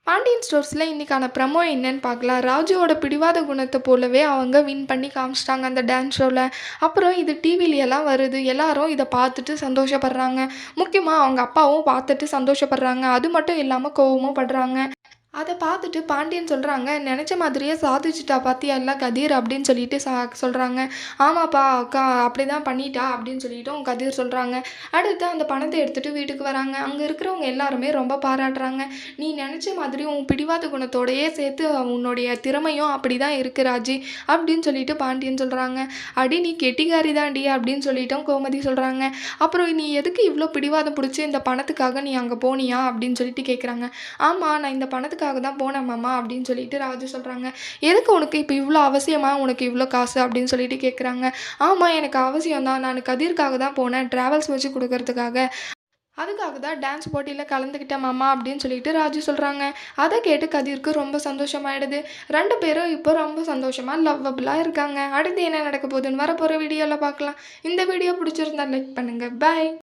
பாண்டியன் ஸ்டோர்ஸில் இன்றைக்கான ப்ரமோ என்னன்னு பார்க்கலாம். ராஜுவோட பிடிவாத குணத்தை போலவே அவங்க வின் பண்ணி காமிச்சிட்டாங்க அந்த டான்ஸ் ஷோவில். அப்புறம் இது டிவிலெல்லாம் வருது, எல்லாரும் இதை பார்த்துட்டு சந்தோஷப்படுறாங்க. முக்கியமாக அவங்க அப்பாவும் பார்த்துட்டு சந்தோஷப்படுறாங்க. அது மட்டும் இல்லாமல் கோவமும் படுறாங்க. அதை பார்த்துட்டு பாண்டியன் சொல்கிறாங்க, நினச்ச மாதிரியே சாதிச்சிட்டா பார்த்தியா இல்லை கதிர் அப்படின்னு சொல்லிட்டு சொல்கிறாங்க. ஆமாப்பா அக்கா அப்படி தான் பண்ணிட்டா அப்படின்னு சொல்லிட்டும் கதிர் சொல்கிறாங்க. அடுத்து அந்த பணத்தை எடுத்துகிட்டு வீட்டுக்கு வராங்க. அங்கே இருக்கிறவங்க எல்லாருமே ரொம்ப பாராட்டுறாங்க. நீ நினச்ச மாதிரி உன் பிடிவாத குணத்தோடையே சேர்த்து உன்னுடைய திறமையும் அப்படி தான் இருக்கு ராஜி அப்படின்னு சொல்லிட்டு பாண்டியன் சொல்கிறாங்க. அடி நீ கெட்டிக்காரி தாண்டி அப்படின்னு சொல்லிட்டும் கோமதி சொல்கிறாங்க. அப்புறம் நீ எதுக்கு இவ்வளோ பிடிவாதம் பிடிச்சி இந்த பணத்துக்காக நீ அங்கே போனியா அப்படின்னு சொல்லிட்டு கேட்குறாங்க. ஆமாம் நான் இந்த பணத்துக்காக தான் போனேன் மாமா அப்படின்னு சொல்லிட்டு ராஜு சொல்கிறாங்க. எதுக்கு உனக்கு இப்போ இவ்வளோ அவசியமா உனக்கு இவ்வளோ காசு அப்படின்னு சொல்லிட்டு கேட்குறாங்க. ஆமாம் எனக்கு அவசியம் தான், நான் கதிர்க்காக தான் போனேன், ட்ராவல்ஸ் வச்சு கொடுக்கறதுக்காக, அதுக்காக தான் டான்ஸ் போட்டியில் கலந்துக்கிட்டேன் மாமா அப்படின்னு சொல்லிட்டு ராஜு சொல்கிறாங்க. அதை கேட்டு கதிருக்கு ரொம்ப சந்தோஷமாயிடுது. 2 பேரும் இப்போ ரொம்ப சந்தோஷமாக லவ்வபுளாக இருக்காங்க. அடுத்து என்ன நடக்க போகுதுன்னு வரப்போகிற வீடியோவில் பார்க்கலாம். இந்த வீடியோ பிடிச்சிருந்தா லைக் பண்ணுங்கள். பாய்.